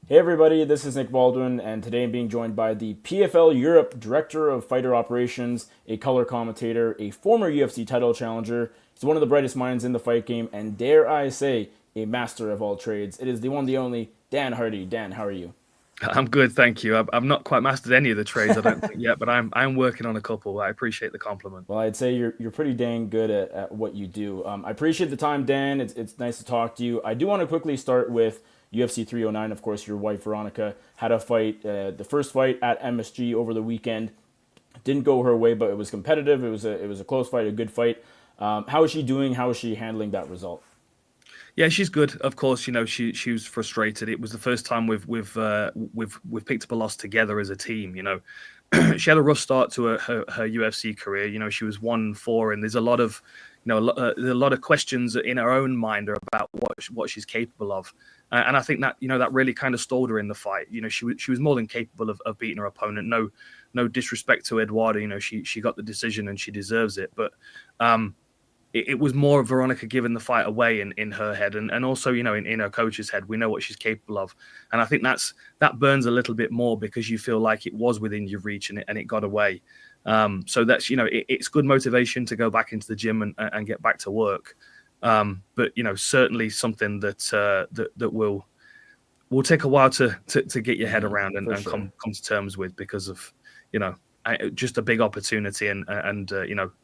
Hey everybody, this is Nick Baldwin, and today I'm being joined by the PFL Europe Director of Fighter Operations, a color commentator, a former UFC title challenger. He's one of the brightest minds in the fight game, and dare I say, a master of all trades. It is the one, the only, Dan Hardy. Dan, how are you? I'm good, thank you. I've not quite mastered any of the trades, I don't think yet, but I'm working on a couple. I appreciate the compliment. Well, I'd say you're pretty dang good at what you do. I appreciate the time, Dan. It's nice to talk to you. I do want to quickly start with UFC 309. Of course, your wife Veronica had a fight, the first fight at MSG over the weekend. Didn't go her way, but it was competitive. It was a close fight, a good fight. How is she doing? How is she handling that result? Yeah, she's good. Of course, she was frustrated. It was the first time we've picked up a loss together as a team. She had a rough start to her UFC career. She was 1-4, and there's a lot of a lot of questions in her own mind about what she's capable of. And I think that that really kind of stalled her in the fight. She was more than capable of beating her opponent. No disrespect to Eduardo. She got the decision and she deserves it. But it was more of Veronica giving the fight away in her head, and also in her coach's head. We know what she's capable of, and I think that burns a little bit more because you feel like it was within your reach and it got away. So that's it's good motivation to go back into the gym and get back to work. But certainly something that will take a while to get your head around and Sure. come to terms with, because of just a big opportunity, and at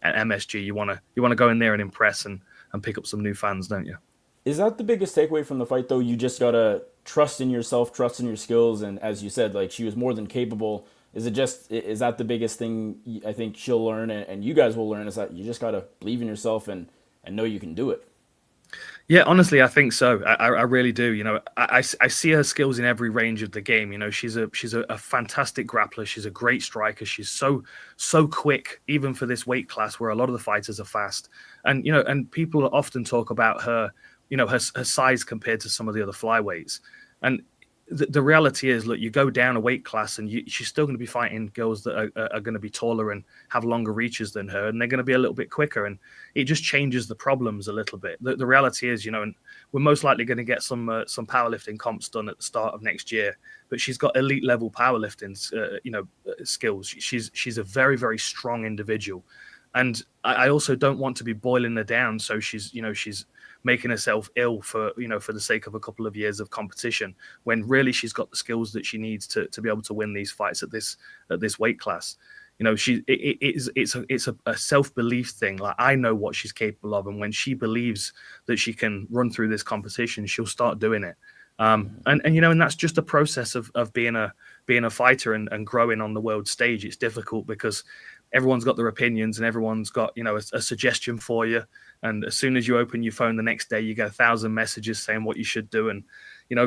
MSG you want to go in there and impress and pick up some new fans, don't you? Is that the biggest takeaway from the fight, though? You just gotta trust in yourself, trust in your skills, and as you said, like she was more than capable. Is that the biggest thing I think she'll learn, and you guys will learn, is that you just gotta believe in yourself and know you can do it. Yeah, honestly, I think so. I really do. I see her skills in every range of the game. She's a fantastic grappler. She's a great striker. She's so quick, even for this weight class where a lot of the fighters are fast. And people often talk about her, her size compared to some of the other flyweights. And the reality is, look, you go down a weight class and she's still going to be fighting girls that are going to be taller and have longer reaches than her, and they're going to be a little bit quicker, and it just changes the problems a little bit. The reality is, and we're most likely going to get some powerlifting comps done at the start of next year, but she's got elite level powerlifting skills. She's a very, very strong individual, and I also don't want to be boiling her down, so she's making herself ill for the sake of a couple of years of competition, when really she's got the skills that she needs to be able to win these fights at this weight class. It's a self-belief thing. Like, I know what she's capable of, and when she believes that she can run through this competition, she'll start doing it. And that's just a process of being a fighter and growing on the world stage. It's difficult because everyone's got their opinions and everyone's got a suggestion for you, and as soon as you open your phone the next day, you get 1,000 messages saying what you should do, and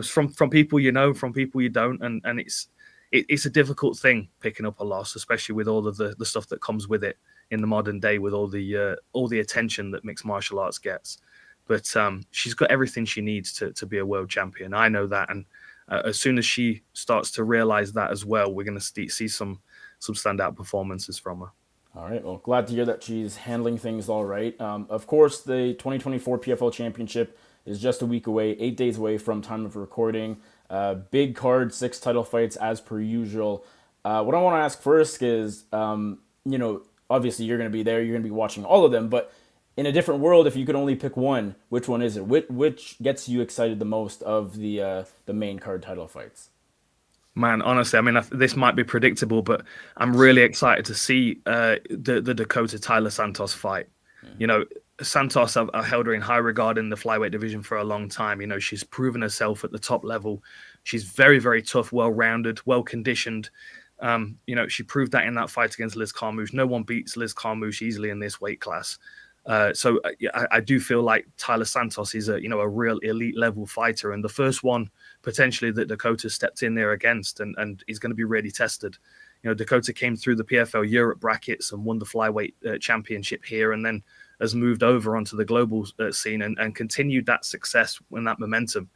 from people from people you don't, and it's a difficult thing picking up a loss, especially with all of the stuff that comes with it in the modern day, with all the attention that mixed martial arts gets. But she's got everything she needs to be a world champion. I know that, and as soon as she starts to realize that as well, we're going to see some standout performances from her. All right. Well, glad to hear that she's handling things all right. Of course, the 2024 PFL Championship is just a week away, 8 days away from time of recording. Big card, 6 title fights as per usual. What I want to ask first is, obviously you're going to be there, you're going to be watching all of them, but in a different world, if you could only pick one, which one is it? Which gets you excited the most of the main card title fights? Man, honestly, I mean, this might be predictable, but I'm really excited to see the Dakota Taila Santos fight. You know, Santos, I've held her in high regard in the flyweight division for a long time. She's proven herself at the top level. She's very, very tough, well-rounded, well-conditioned. She proved that in that fight against Liz Carmouche. No one beats Liz Carmouche easily in this weight class. I do feel like Taila Santos is a real elite level fighter, and the first one potentially that Dakota stepped in there against, and is going to be really tested. Dakota came through the PFL Europe brackets and won the flyweight championship here, and then has moved over onto the global scene and continued that success and that momentum.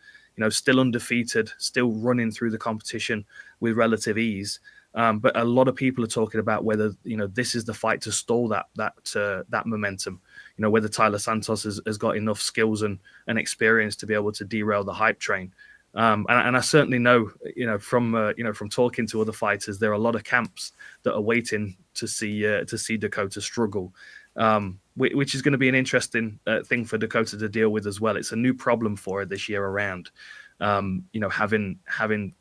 Still undefeated, still running through the competition with relative ease. But a lot of people are talking about whether this is the fight to stall that momentum. Whether Taila Santos has got enough skills and experience to be able to derail the hype train. And I certainly know from talking to other fighters, there are a lot of camps that are waiting to see Dakota struggle, which is going to be an interesting thing for Dakota to deal with as well. It's a new problem for her this year around, having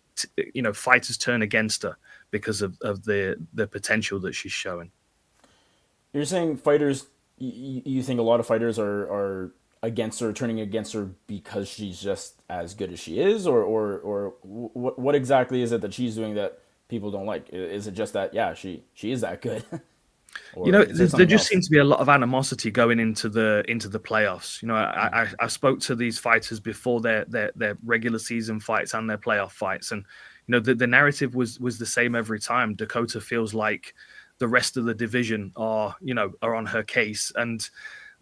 fighters turn against her because of the potential that she's showing. You're saying fighters, you think a lot of fighters are against her, turning against her because she's just as good as she is, or what exactly is it that she's doing that people don't like? Is it just that, yeah, she is that good? There just seems to be a lot of animosity going into the playoffs. I spoke to these fighters before their regular season fights and their playoff fights, and the narrative was the same every time. Dakota feels like the rest of the division are on her case, and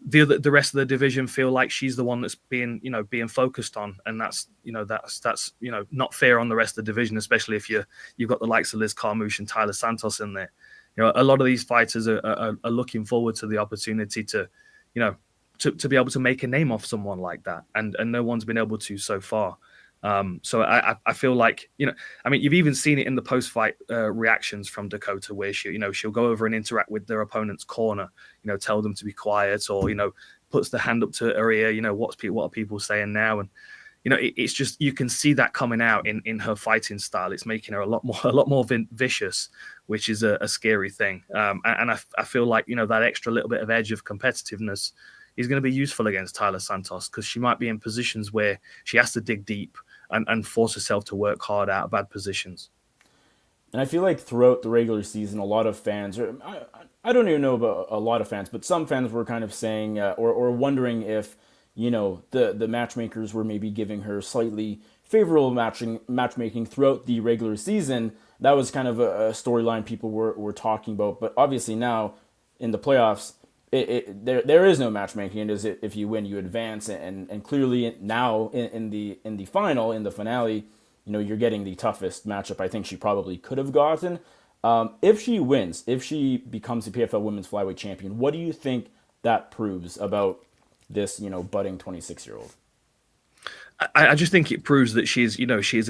the rest of the division feel like she's the one that's being focused on, and that's not fair on the rest of the division, especially if you've got the likes of Liz Carmouche and Taila Santos in there. A lot of these fighters are looking forward to the opportunity to be able to make a name off someone like that, and no one's been able to so far. So I feel like, you've even seen it in the post-fight reactions from Dakota, where she'll go over and interact with their opponent's corner, tell them to be quiet, or, puts the hand up to her ear, what are people saying now? And, it's just, you can see that coming out in her fighting style. It's making her a lot more vicious, which is a scary thing. And I feel like, that extra little bit of edge of competitiveness is going to be useful against Taila Santos, because she might be in positions where she has to dig deep and force herself to work hard out of bad positions. And I feel like throughout the regular season, a lot of fans, or I don't even know about a lot of fans, but some fans were kind of saying or wondering if, the matchmakers were maybe giving her slightly favorable matchmaking throughout the regular season. That was kind of a storyline people were talking about. But obviously now in the playoffs, there is no matchmaking. It is, if you win, you advance, and clearly now in the finale, you're getting the toughest matchup I think she probably could have gotten. If she wins, if she becomes the PFL Women's Flyweight Champion, what do you think that proves about this budding 26-year-old? I just think it proves that she's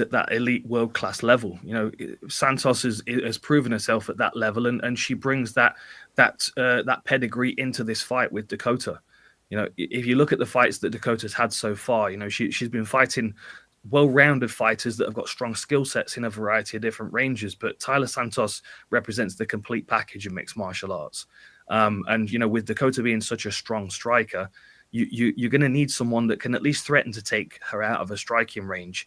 at that elite world class level. Santos has proven herself at that level, and she brings that pedigree into this fight with Dakota. If you look at the fights that Dakota's had so far, she's been fighting well-rounded fighters that have got strong skill sets in a variety of different ranges. But Taila Santos represents the complete package in mixed martial arts. And with Dakota being such a strong striker, you're going to need someone that can at least threaten to take her out of a striking range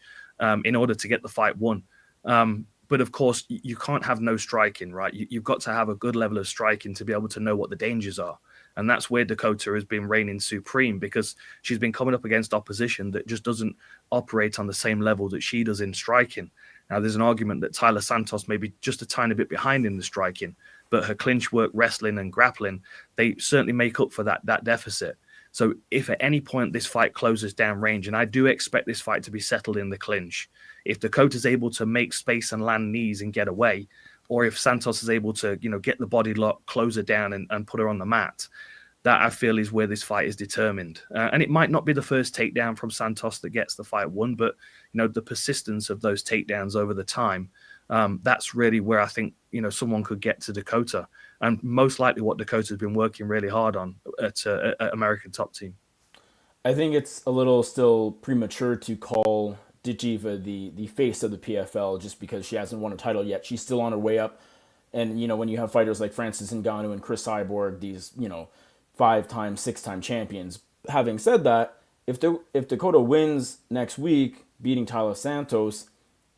in order to get the fight won. But of course, you can't have no striking, right? You've got to have a good level of striking to be able to know what the dangers are. And that's where Dakota has been reigning supreme, because she's been coming up against opposition that just doesn't operate on the same level that she does in striking. Now, there's an argument that Taila Santos may be just a tiny bit behind in the striking, but her clinch work, wrestling and grappling, they certainly make up for that deficit. So if at any point this fight closes down range, and I do expect this fight to be settled in the clinch, if Dakota's able to make space and land knees and get away, or if Santos is able to, get the body lock, close her down and put her on the mat, that I feel is where this fight is determined. And it might not be the first takedown from Santos that gets the fight won, but, the persistence of those takedowns over the time, that's really where I think, someone could get to Dakota, and most likely what Dakota's been working really hard on at American Top Team. I think it's a little still premature to call Ditcheva the face of the PFL just because she hasn't won a title yet. She's still on her way up. And, when you have fighters like Francis Ngannou and Chris Cyborg, these, 5-time, 6-time champions. Having said that, if Dakota wins next week, beating Taila Santos,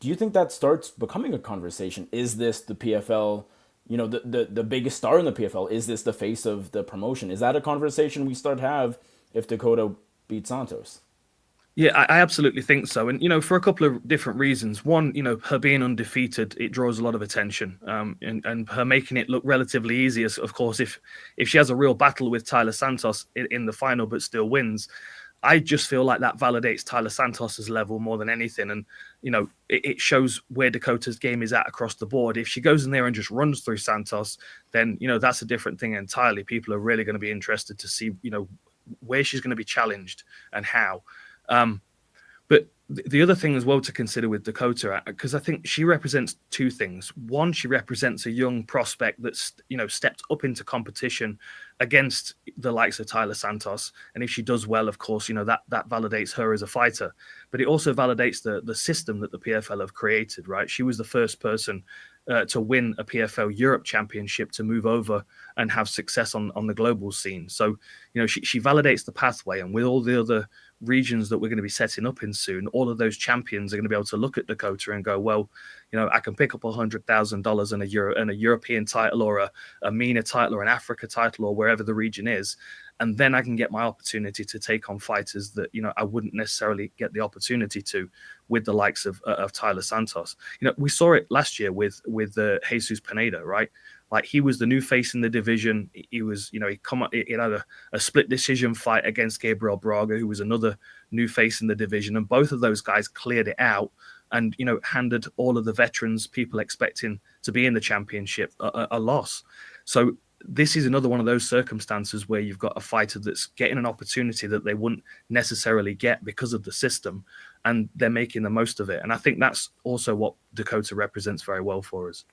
do you think that starts becoming a conversation? Is this the PFL, the biggest star in the PFL? Is this the face of the promotion? Is that a conversation we start to have if Dakota beats Santos? Yeah, I absolutely think so. And, for a couple of different reasons. One, her being undefeated, it draws a lot of attention. And her making it look relatively easy, of course, if she has a real battle with Taila Santos in the final but still wins, I just feel like that validates Taila Santos's level more than anything. And, it shows where Dakota's game is at across the board. If she goes in there and just runs through Santos, then, that's a different thing entirely. People are really going to be interested to see, where she's going to be challenged and how. But the other thing as well to consider with Dakota, because I think she represents two things. One, she represents a young prospect that's, stepped up into competition against the likes of Taila Santos. And if she does well, of course, that validates her as a fighter. But it also validates the system that the PFL have created, right? She was the first person to win a PFL Europe championship, to move over and have success on the global scene. So, she validates the pathway. And with all the other regions that we're going to be setting up in soon, all of those champions are going to be able to look at Dakota and go, well, I can pick up $100,000 and a European title, or a MENA title, or an Africa title, or wherever the region is. And then I can get my opportunity to take on fighters that, I wouldn't necessarily get the opportunity to with the likes of Taila Santos. We saw it last year with Jesus Pineda, right? Like, he was the new face in the division. He was, he had a split decision fight against Gabriel Braga, who was another new face in the division. And both of those guys cleared it out and, handed all of the veterans, people expecting to be in the championship, a loss. So this is another one of those circumstances where you've got a fighter that's getting an opportunity that they wouldn't necessarily get because of the system, and they're making the most of it. And I think that's also what Dakota represents very well for us.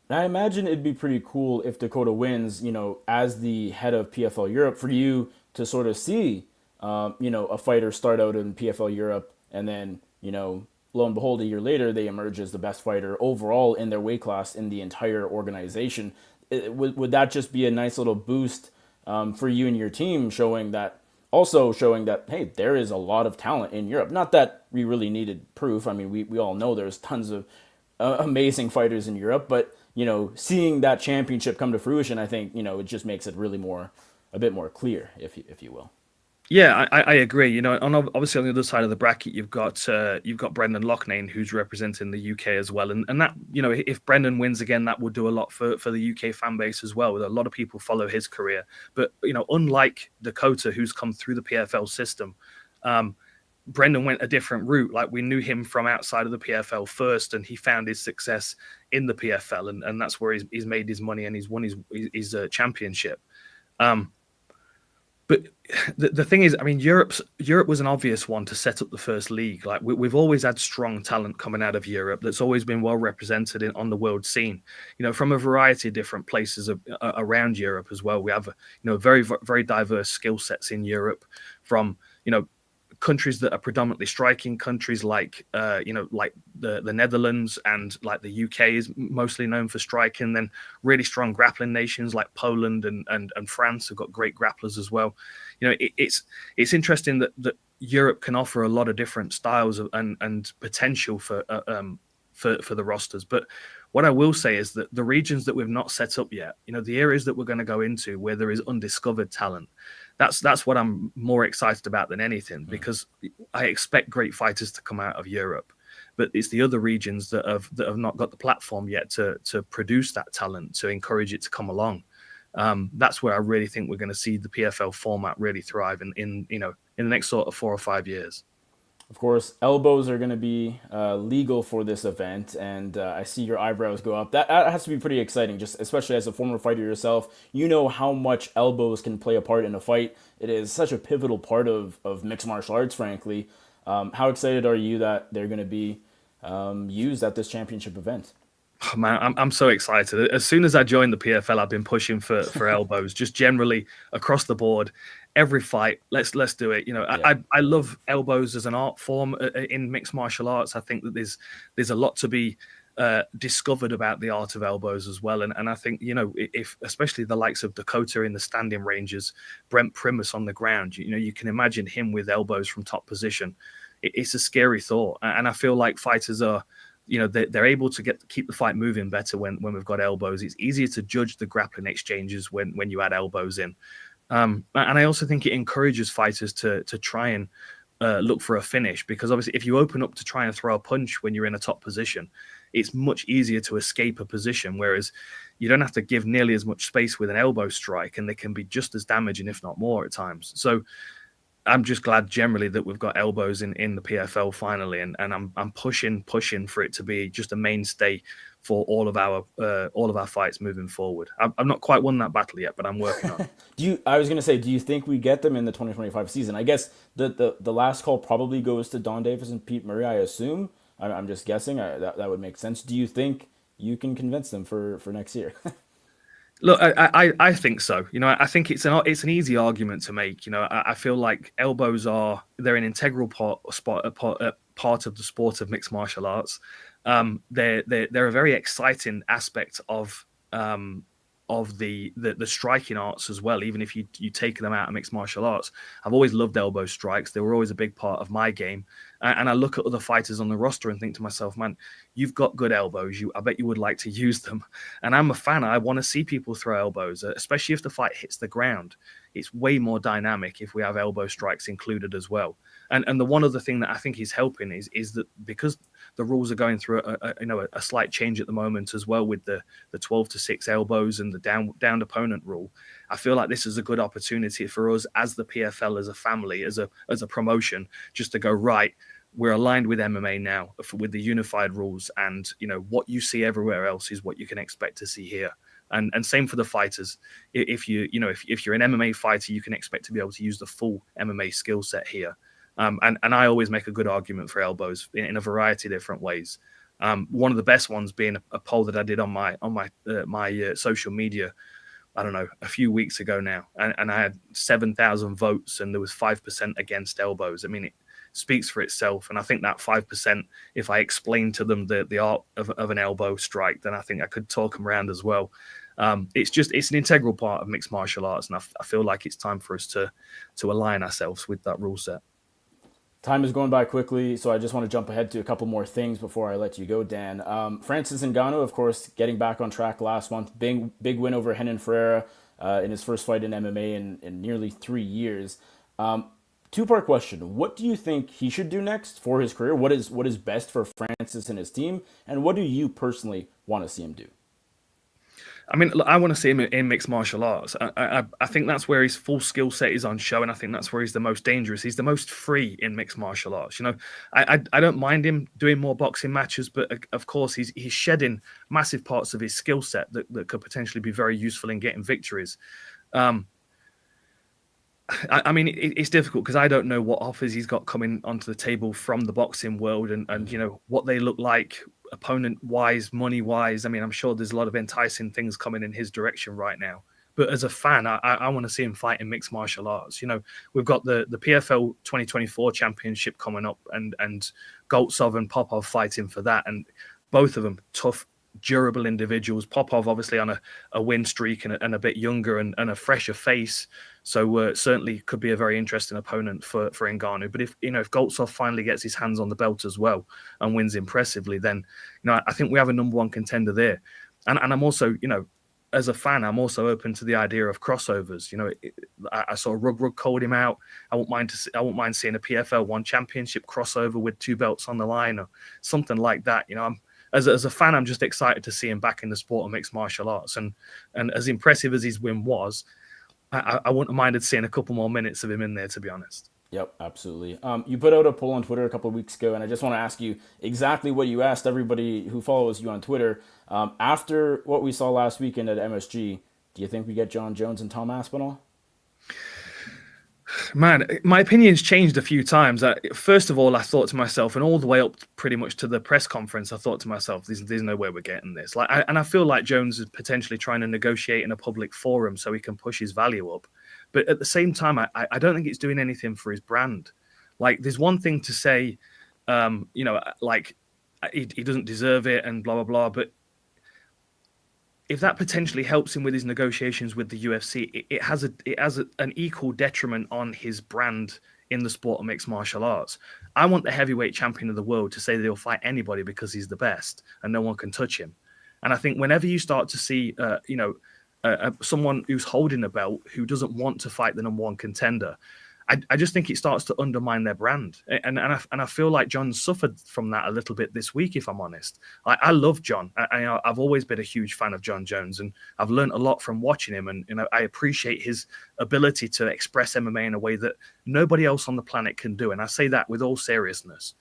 And I imagine it'd be pretty cool if Dakota wins, as the head of PFL Europe, for you to sort of see, a fighter start out in PFL Europe, and then, lo and behold, a year later, they emerge as the best fighter overall in their weight class in the entire organization. Would that just be a nice little boost for you and your team, showing that, hey, there is a lot of talent in Europe? Not that we really needed proof. I mean, we all know there's tons of amazing fighters in Europe, but, seeing that championship come to fruition, I think, it just makes it really a bit more clear, if you will. Yeah, I agree. Obviously on the other side of the bracket, you've got Brendan Loughnane, who's representing the UK as well, and that, if Brendan wins again, that would do a lot for the UK fan base as well. A lot of people follow his career, but unlike Dakota, who's come through the PFL system, Brendan went a different route. Like, we knew him from outside of the PFL first, and he found his success in the PFL, and that's where he's made his money, and he's won his championship. But the thing is, I mean, Europe was an obvious one to set up the first league. Like, we've always had strong talent coming out of Europe that's always been well represented on the world scene, from a variety of different places around Europe as well. We have, very, very diverse skill sets in Europe, from, countries that are predominantly striking, countries like like the Netherlands, and like the UK is mostly known for striking. Then really strong grappling nations like Poland and France have got great grapplers as well. It's interesting that Europe can offer a lot of different styles and potential for the rosters. But what I will say is that the regions that we've not set up yet, the areas that we're going to go into where there is undiscovered talent, that's what I'm more excited about than anything, because I expect great fighters to come out of Europe, but it's the other regions that have not got the platform yet to produce that talent, to encourage it to come along. That's where I really think we're going to see the PFL format really thrive in the next sort of 4 or 5 years. Of course, elbows are going to be legal for this event, and I see your eyebrows go up. That has to be pretty exciting, just especially as a former fighter yourself. You know how much elbows can play a part in a fight. It is such a pivotal part of mixed martial arts, frankly. How excited are you that they're going to be used at this championship event? Oh, man, I'm so excited. As soon as I joined the PFL, I've been pushing for elbows, just generally across the board. Every fight, let's do it. Yeah. I love elbows as an art form in mixed martial arts. I think that there's a lot to be discovered about the art of elbows as well. And I think, if especially the likes of Dakota in the standing ranges, Brent Primus on the ground, you can imagine him with elbows from top position. It's a scary thought. And I feel like fighters are, they're able to keep the fight moving better when we've got elbows. It's easier to judge the grappling exchanges when you add elbows in. And I also think it encourages fighters to try and look for a finish, because obviously if you open up to try and throw a punch when you're in a top position, it's much easier to escape a position, whereas you don't have to give nearly as much space with an elbow strike, and they can be just as damaging, if not more, at times. So I'm just glad generally that we've got elbows in the PFL finally, and I'm pushing for it to be just a mainstay for all of our fights moving forward. I've not quite won that battle yet, but I'm working on it. I was gonna say, do you think we get them in the 2025 season? I guess the last call probably goes to Don Davis and Pete Murray. I assume. I'm just guessing. That would make sense. Do you think you can convince them for next year? Look, I think so. You know, I think it's an easy argument to make. You know, I feel like elbows they're an integral part of the sport of mixed martial arts. They're a very exciting aspect of the striking arts as well. Even if you take them out of mixed martial arts, I've always loved elbow strikes. They were always a big part of my game. And I look at other fighters on the roster and think to myself, man, you've got good elbows. I bet you would like to use them. And I'm a fan. I want to see people throw elbows, especially if the fight hits the ground. It's way more dynamic if we have elbow strikes included as well. And the one other thing that I think is helping is that because the rules are going through a slight change at the moment as well, with the 12-6 elbows and the downed opponent rule. I feel like this is a good opportunity for us as the PFL, as a family, as a promotion, just to go right. We're aligned with MMA now with the unified rules, and what you see everywhere else is what you can expect to see here. And same for the fighters. If you're an MMA fighter, you can expect to be able to use the full MMA skill set here. And I always make a good argument for elbows in a variety of different ways. One of the best ones being a poll that I did on my social media, I don't know, a few weeks ago now, and I had 7,000 votes, and there was 5% against elbows. I mean, it speaks for itself, and I think that 5%, if I explain to them the art of an elbow strike, then I think I could talk them around as well. It's an integral part of mixed martial arts, and I feel like it's time for us to align ourselves with that rule set. Time is going by quickly, so I just want to jump ahead to a couple more things before I let you go, Dan. Francis Ngannou, of course, getting back on track last month. Big win over Renan Ferreira in his first fight in MMA in nearly 3 years. Two-part question. What do you think he should do next for his career? What is best for Francis and his team? And what do you personally want to see him do? I mean, look, I want to see him in mixed martial arts. I think that's where his full skill set is on show, and I think that's where he's the most dangerous. He's the most free in mixed martial arts. I don't mind him doing more boxing matches, but of course he's shedding massive parts of his skill set that could potentially be very useful in getting victories. I mean, it's difficult because I don't know what offers he's got coming onto the table from the boxing world, and what they look like opponent-wise, money-wise. I mean, I'm sure there's a lot of enticing things coming in his direction right now. But as a fan, I want to see him fight in mixed martial arts. We've got the PFL 2024 Championship coming up, and Goltsov and Popov fighting for that, and both of them tough, durable individuals. Popov obviously on a win streak and a bit younger and a fresher face, so certainly could be a very interesting opponent for Ngannou. But if Goltsov finally gets his hands on the belt as well and wins impressively, then I think we have a number one contender there. And I'm also as a fan, I'm also open to the idea of crossovers. I saw Rug called him out. I won't mind seeing a PFL 1 Championship crossover with 2 belts on the line or something like that. As a fan, I'm just excited to see him back in the sport of mixed martial arts. And as impressive as his win was, I wouldn't have minded seeing a couple more minutes of him in there, to be honest. Yep, absolutely. You put out a poll on Twitter a couple of weeks ago, and I just want to ask you exactly what you asked everybody who follows you on Twitter. After what we saw last weekend at MSG, do you think we get Jon Jones and Tom Aspinall? Man, my opinion's changed a few times. First of all, I thought to myself, and all the way up pretty much to the press conference, I thought to myself, there's no way we're getting this. And I feel like Jones is potentially trying to negotiate in a public forum so he can push his value up. But at the same time, I don't think it's doing anything for his brand. There's one thing to say, he doesn't deserve it and blah, blah, blah. But if that potentially helps him with his negotiations with the UFC, it has an equal detriment on his brand in the sport of mixed martial arts. I want the heavyweight champion of the world to say that he'll fight anybody because he's the best and no one can touch him. And I think whenever you start to see, someone who's holding a belt who doesn't want to fight the number one contender, I just think it starts to undermine their brand. And I feel like Jon suffered from that a little bit this week, if I'm honest. I love Jon. I've always been a huge fan of Jon Jones, and I've learned a lot from watching him. And I appreciate his ability to express MMA in a way that nobody else on the planet can do. And I say that with all seriousness.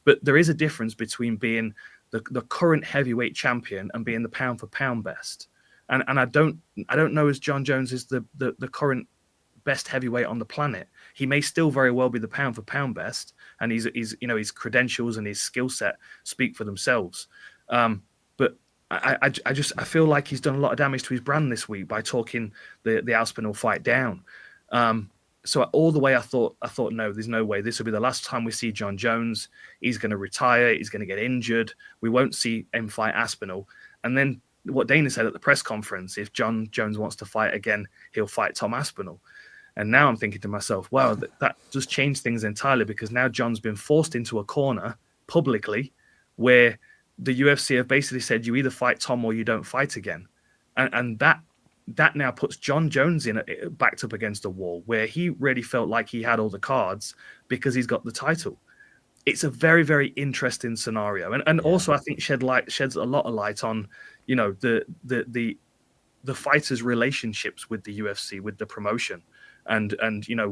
But there is a difference between being the current heavyweight champion and being the pound for pound best. And I don't know as Jon Jones is the current best heavyweight on the planet. He may still very well be the pound for pound best, and he's his credentials and his skill set speak for themselves. But I feel like he's done a lot of damage to his brand this week by talking the Aspinall fight down. So all the way I thought no, there's no way this will be the last time we see Jon Jones. He's going to retire. He's going to get injured. We won't see him fight Aspinall. And then what Dana said at the press conference, if Jon Jones wants to fight again, he'll fight Tom Aspinall. And now I'm thinking to myself, wow, that just changed things entirely, because now Jon's been forced into a corner publicly where the UFC have basically said you either fight Tom or you don't fight again. And that now puts Jon Jones backed up against a wall where he really felt like he had all the cards because he's got the title. It's a very, very interesting scenario. And also I think sheds a lot of light on, the fighters' relationships with the UFC, with the promotion. And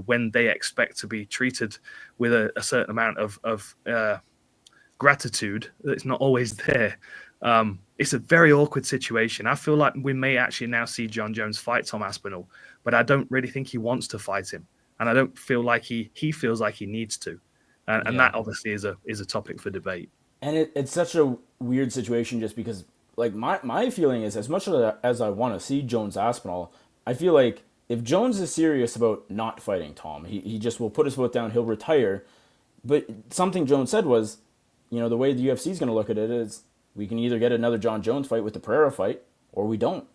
when they expect to be treated with a certain amount of gratitude, it's not always there. It's a very awkward situation. I feel like we may actually now see Jon Jones fight Tom Aspinall, but I don't really think he wants to fight him, and I don't feel like he feels like he needs to, and that obviously is a topic for debate. And it's such a weird situation, just because like my feeling is, as much as I want to see Jones-Aspinall, I feel like if Jones is serious about not fighting Tom, he just will put his foot down, he'll retire. But something Jones said was, the way the UFC is going to look at it is, we can either get another Jon Jones fight with the Pereira fight, or we don't.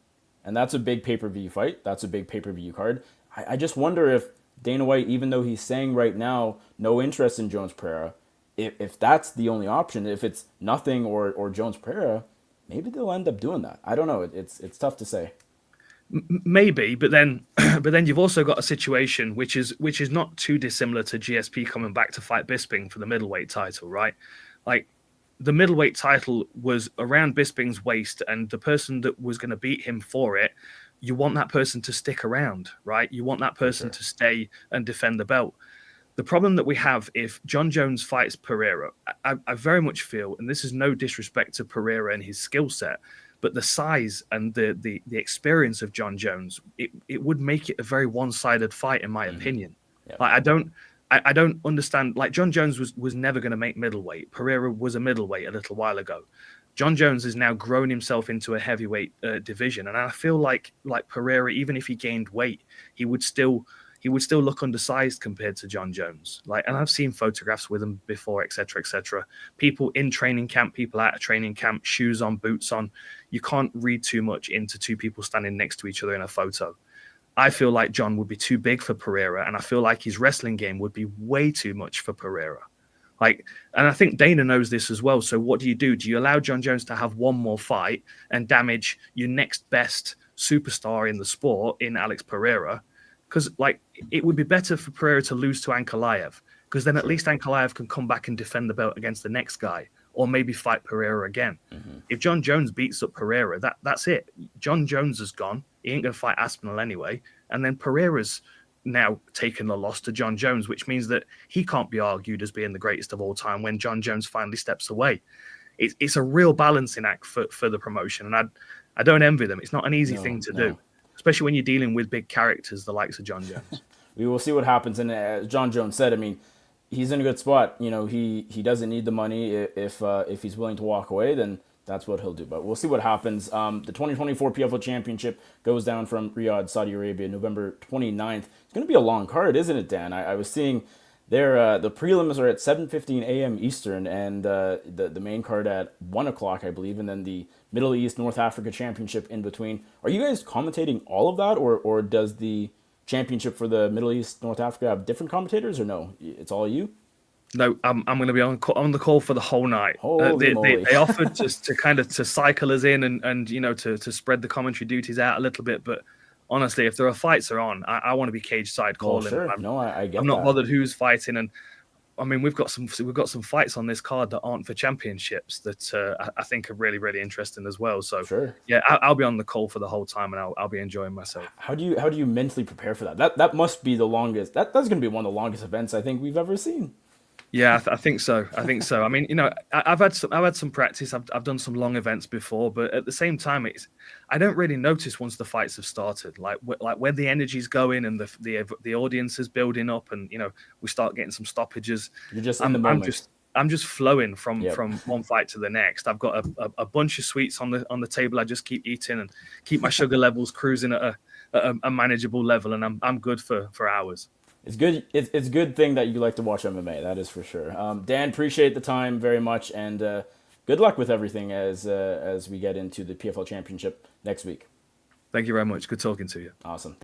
And that's a big pay-per-view fight. That's a big pay-per-view card. I just wonder if Dana White, even though he's saying right now no interest in Jones Pereira, if that's the only option, if it's nothing or Jones Pereira, maybe they'll end up doing that. I don't know. It's tough to say. Maybe, but then you've also got a situation which is not too dissimilar to GSP coming back to fight Bisping for the middleweight title, right? Like, the middleweight title was around Bisping's waist, and the person that was going to beat him for it, you want that person to stick around, right? You want that person to stay and defend the belt. The problem that we have if Jon Jones fights Pereira, I very much feel, and this is no disrespect to Pereira and his skill set, but the size and the experience of Jon Jones, it would make it a very one-sided fight, in my opinion. Yep. Like, I don't understand. Like, Jon Jones was never going to make middleweight. Pereira was a middleweight a little while ago. Jon Jones has now grown himself into a heavyweight division, and I feel like Pereira, even if he gained weight, he would still look undersized compared to Jon Jones. And I've seen photographs with him before, etc., etc. People in training camp, people out of training camp, shoes on, boots on. You can't read too much into two people standing next to each other in a photo. I feel like Jon would be too big for Pereira, and I feel like his wrestling game would be way too much for Pereira. And I think Dana knows this as well. So what do? Do you allow Jon Jones to have one more fight and damage your next best superstar in the sport in Alex Pereira? Because it would be better for Pereira to lose to Ankalaev, because then at least Ankalaev can come back and defend the belt against the next guy, or maybe fight Pereira again. Mm-hmm. If Jon Jones beats up Pereira, that's it. Jon Jones is gone. He ain't going to fight Aspinall anyway. And then Pereira's now taken the loss to Jon Jones, which means that he can't be argued as being the greatest of all time when Jon Jones finally steps away. It's a real balancing act for the promotion, and I don't envy them. It's not an easy thing to do, especially when you're dealing with big characters, the likes of Jon Jones. We will see what happens. And as Jon Jones said, I mean, he's in a good spot. He doesn't need the money. If he's willing to walk away, then that's what he'll do. But we'll see what happens. The 2024 PFL Championship goes down from Riyadh, Saudi Arabia, November 29th. It's going to be a long card, isn't it, Dan? I was seeing there the prelims are at 7:15 a.m. Eastern, and the main card at 1 o'clock, I believe, and then the Middle East North Africa Championship in between. Are you guys commentating all of that, or does the championship for the Middle East North Africa have different commentators, or no? It's all you? No, I'm going to be on the call for the whole night. They offered just to kind of to cycle us in and to spread the commentary duties out a little bit, but honestly, if there are fights are on, I want to be cage side Well, calling. sure. No, I I'm get not that. bothered who's fighting. And I mean, we've got some fights on this card that aren't for championships that I think are really, really interesting as well. So Sure. yeah, I'll be on the call for the whole time, and I'll be enjoying myself. How do you mentally prepare for that? That must be the longest. That's going to be one of the longest events I think we've ever seen. Yeah, I think so. I think so. I mean, I've had some practice. I've done some long events before, but at the same time, I don't really notice once the fights have started, like where the energy's going and the audience is building up, and we start getting some stoppages. You're just in the moment. I'm just flowing from Yep. one fight to the next. I've got a bunch of sweets on the table. I just keep eating and keep my sugar levels cruising at a manageable level, and I'm good for hours. It's good. It's a good thing that you like to watch MMA. That is for sure. Dan, appreciate the time very much, and good luck with everything as we get into the PFL Championship next week. Thank you very much. Good talking to you. Awesome.